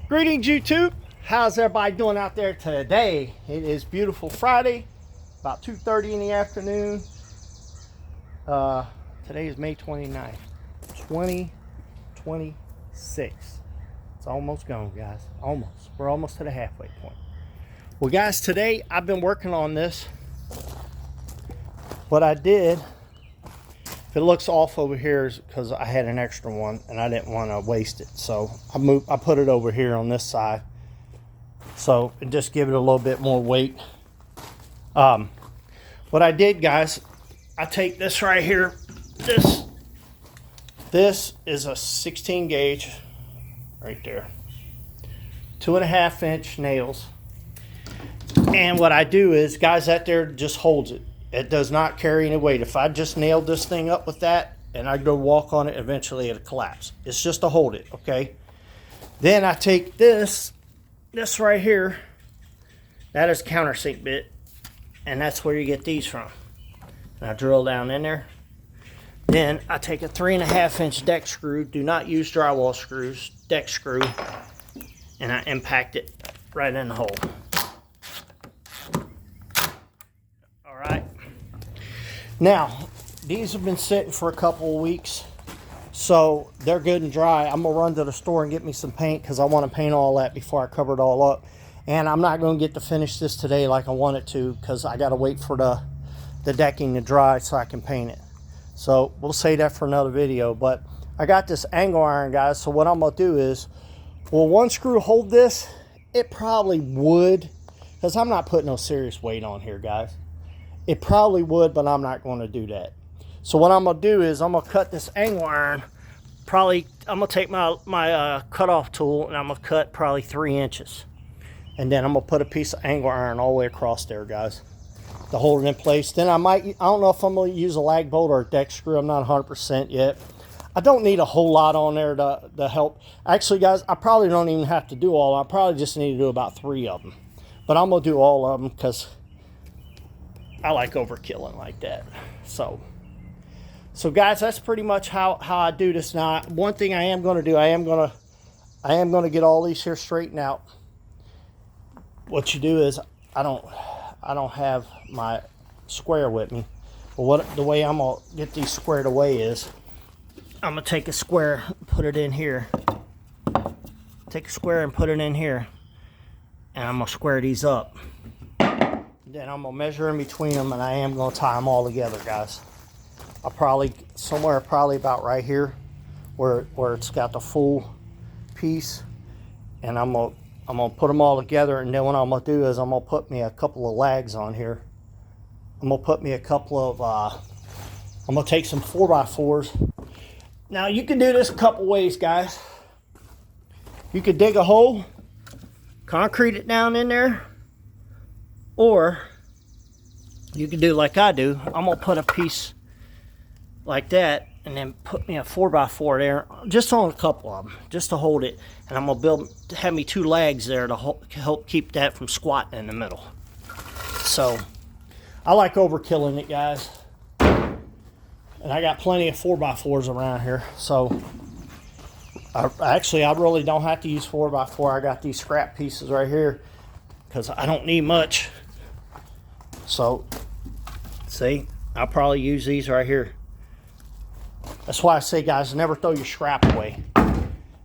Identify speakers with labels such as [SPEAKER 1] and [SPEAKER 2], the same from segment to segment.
[SPEAKER 1] Greetings, YouTube. How's everybody doing out there today? It is beautiful Friday, about 2:30 in the afternoon. Today is May 29th, 2026. It's almost gone, guys. Almost. We're almost to the halfway point. Well, guys, today I've been working on this. What I did, if it looks off over here, is because I had an extra one and I didn't want to waste it. So I put it over here on this side. So just give it a little bit more weight. What I did, guys, I take this right here. This is a 16 gauge right there. 2.5 inch nails. And what I do is, guys, that there just holds it. It does not carry any weight. If I just nailed this thing up with that and I go walk on it, eventually it'll collapse. It's just to hold it, okay? Then I take this right here. That is countersink bit. And that's where you get these from. And I drill down in there. Then I take a 3.5 inch deck screw. Do not use drywall screws. Deck screw. And I impact it right in the hole. Now, these have been sitting for a couple of weeks, so they're good and dry. I'm going to run to the store and get me some paint because I want to paint all that before I cover it all up. And I'm not going to get to finish this today like I wanted to because I got to wait for the decking to dry so I can paint it. So we'll save that for another video. But I got this angle iron, guys, so what I'm going to do is, will one screw hold this? It probably would, because I'm not putting no serious weight on here, guys. It probably would, but I'm not going to do that. So what I'm going to do is I'm going to cut this angle iron. I'm going to take my cutoff tool and I'm going to cut probably 3 inches. And then I'm going to put a piece of angle iron all the way across there, guys, to hold it in place. Then I don't know if I'm going to use a lag bolt or a deck screw. I'm not 100% yet. I don't need a whole lot on there to help. Actually, guys, I probably don't even have to do all. I probably just need to do about 3 of them. But I'm going to do all of them because I like overkilling like that. So guys, that's pretty much how I do this. Now, one thing I am going to do, I am going to get all these here straightened out. What you do is, I don't have my square with me. But the way I'm going to get these squared away is, I'm going to take a square, put it in here. Take a square and put it in here. And I'm going to square these up. Then I'm going to measure in between them, and I am going to tie them all together, guys. I'll probably, somewhere probably about right here, where it's got the full piece. And I'm going to put them all together, and then what I'm going to do is I'm going to put me a couple of lags on here. I'm going to put me a couple of, I'm going to take some 4x4s. Now, you can do this a couple ways, guys. You could dig a hole, concrete it down in there, or you can do like I do. I'm going to put a piece like that and then put me a 4x4 there, just on a couple of them, just to hold it. And I'm going to have me 2 legs there to help keep that from squatting in the middle. So, I like overkilling it, guys. And I got plenty of 4x4s around here. So, I really don't have to use 4x4. I got these scrap pieces right here because I don't need much. So, see, I'll probably use these right here. That's why I say, guys, never throw your scrap away.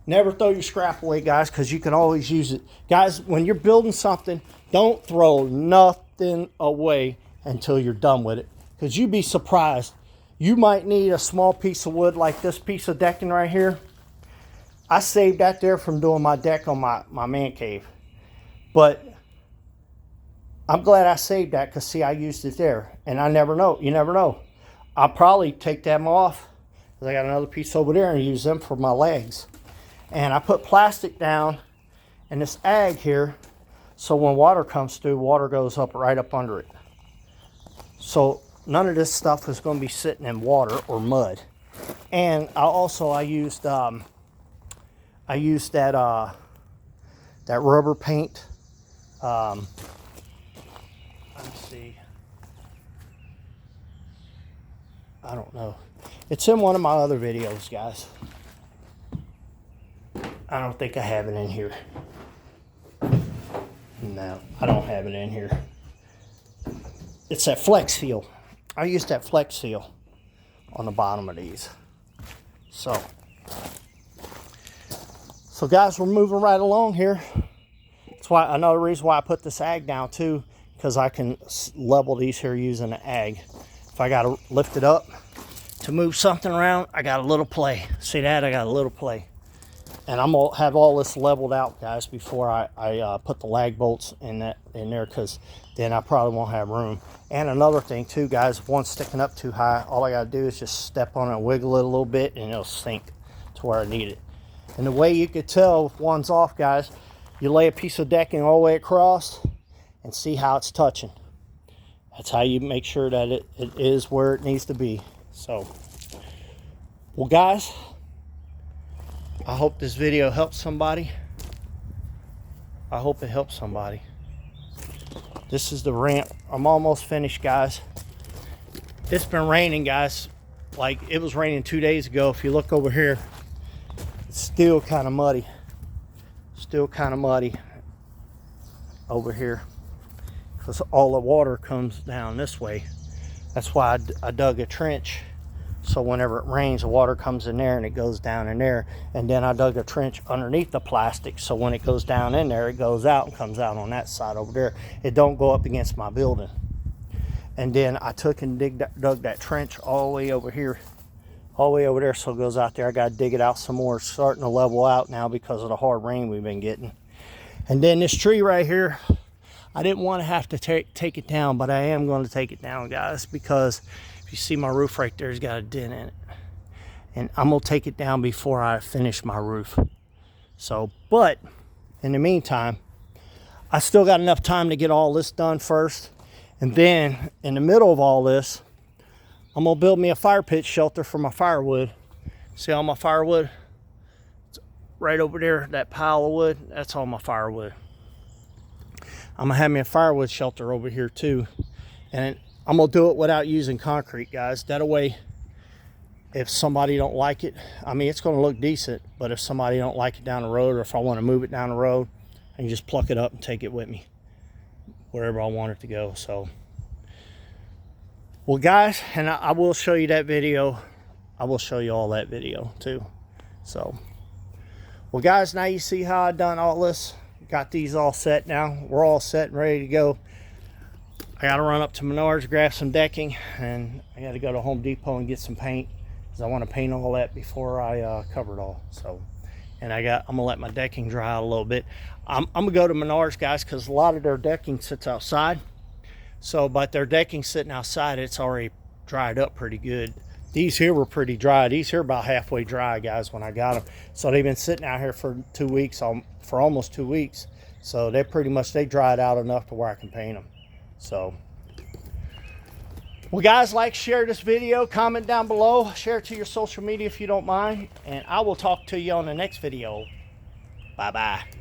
[SPEAKER 1] Never throw your scrap away, guys, because you can always use it. Guys, when you're building something, don't throw nothing away until you're done with it. Because you'd be surprised. You might need a small piece of wood like this piece of decking right here. I saved that there from doing my deck on my man cave. But I'm glad I saved that because, see, I used it there. And I never know. You never know. I'll probably take them off because I got another piece over there and use them for my legs. And I put plastic down in this ag here so when water comes through, water goes up right up under it. So none of this stuff is going to be sitting in water or mud. And I used that rubber paint. Let's see. I don't know. It's in one of my other videos, guys. I don't think I have it in here. No, I don't have it in here. It's that Flex Seal. I use that Flex Seal on the bottom of these. So guys, we're moving right along here. That's why another reason why I put this ag down too, because I can level these here using the ag. If I got to lift it up to move something around, I got a little play. See that? I got a little play. And I'm gonna have all this leveled out, guys, before I put the lag bolts in there, because then I probably won't have room. And another thing too, guys, if one's sticking up too high, all I gotta do is just step on it and wiggle it a little bit, and it'll sink to where I need it. And the way you could tell if one's off, guys, you lay a piece of decking all the way across and see how it's touching. That's how you make sure that it is where it needs to be. So, well, guys, I hope this video helps somebody. I hope it helps somebody. This is the ramp. I'm almost finished, guys. It's been raining, guys. Like, it was raining 2 days ago. If you look over here, it's still kind of muddy. Still kind of muddy over here, because all the water comes down this way. That's why I dug a trench, so whenever it rains, the water comes in there and it goes down in there. And then I dug a trench underneath the plastic, so when it goes down in there, it goes out and comes out on that side over there. It don't go up against my building. And then I took and dug that trench all the way over here, all the way over there, so it goes out there. I got to dig it out some more. It's starting to level out now because of the hard rain we've been getting. And then this tree right here, I didn't want to have to take it down, but I am going to take it down, guys, because if you see my roof right there, it's got a dent in it. And I'm going to take it down before I finish my roof. So, but in the meantime, I still got enough time to get all this done first. And then in the middle of all this, I'm going to build me a fire pit shelter for my firewood. See all my firewood? It's right over there, that pile of wood, that's all my firewood. I'm going to have me a firewood shelter over here too. And I'm going to do it without using concrete, guys. That way, if somebody don't like it, I mean, it's going to look decent, but if somebody don't like it down the road, or if I want to move it down the road, I can just pluck it up and take it with me wherever I want it to go. So, well, guys, and I will show you that video. I will show you all that video too. So, well, guys, now you see how I done all this. Got these all set now. We're all set and ready to go. I got to run up to Menards, grab some decking, and I got to go to Home Depot and get some paint, because I want to paint all that before I cover it all. So, and I'm gonna let my decking dry out a little bit. I'm gonna go to Menards, guys, because a lot of their decking sits outside. So, but their decking sitting outside, it's already dried up pretty good. These here were pretty dry. These here about halfway dry, guys, when I got them. So they've been sitting out here for 2 weeks, for almost 2 weeks. So they dried out enough to where I can paint them. So, well, guys, like, share this video, comment down below, share it to your social media if you don't mind, and I will talk to you on the next video. Bye-bye.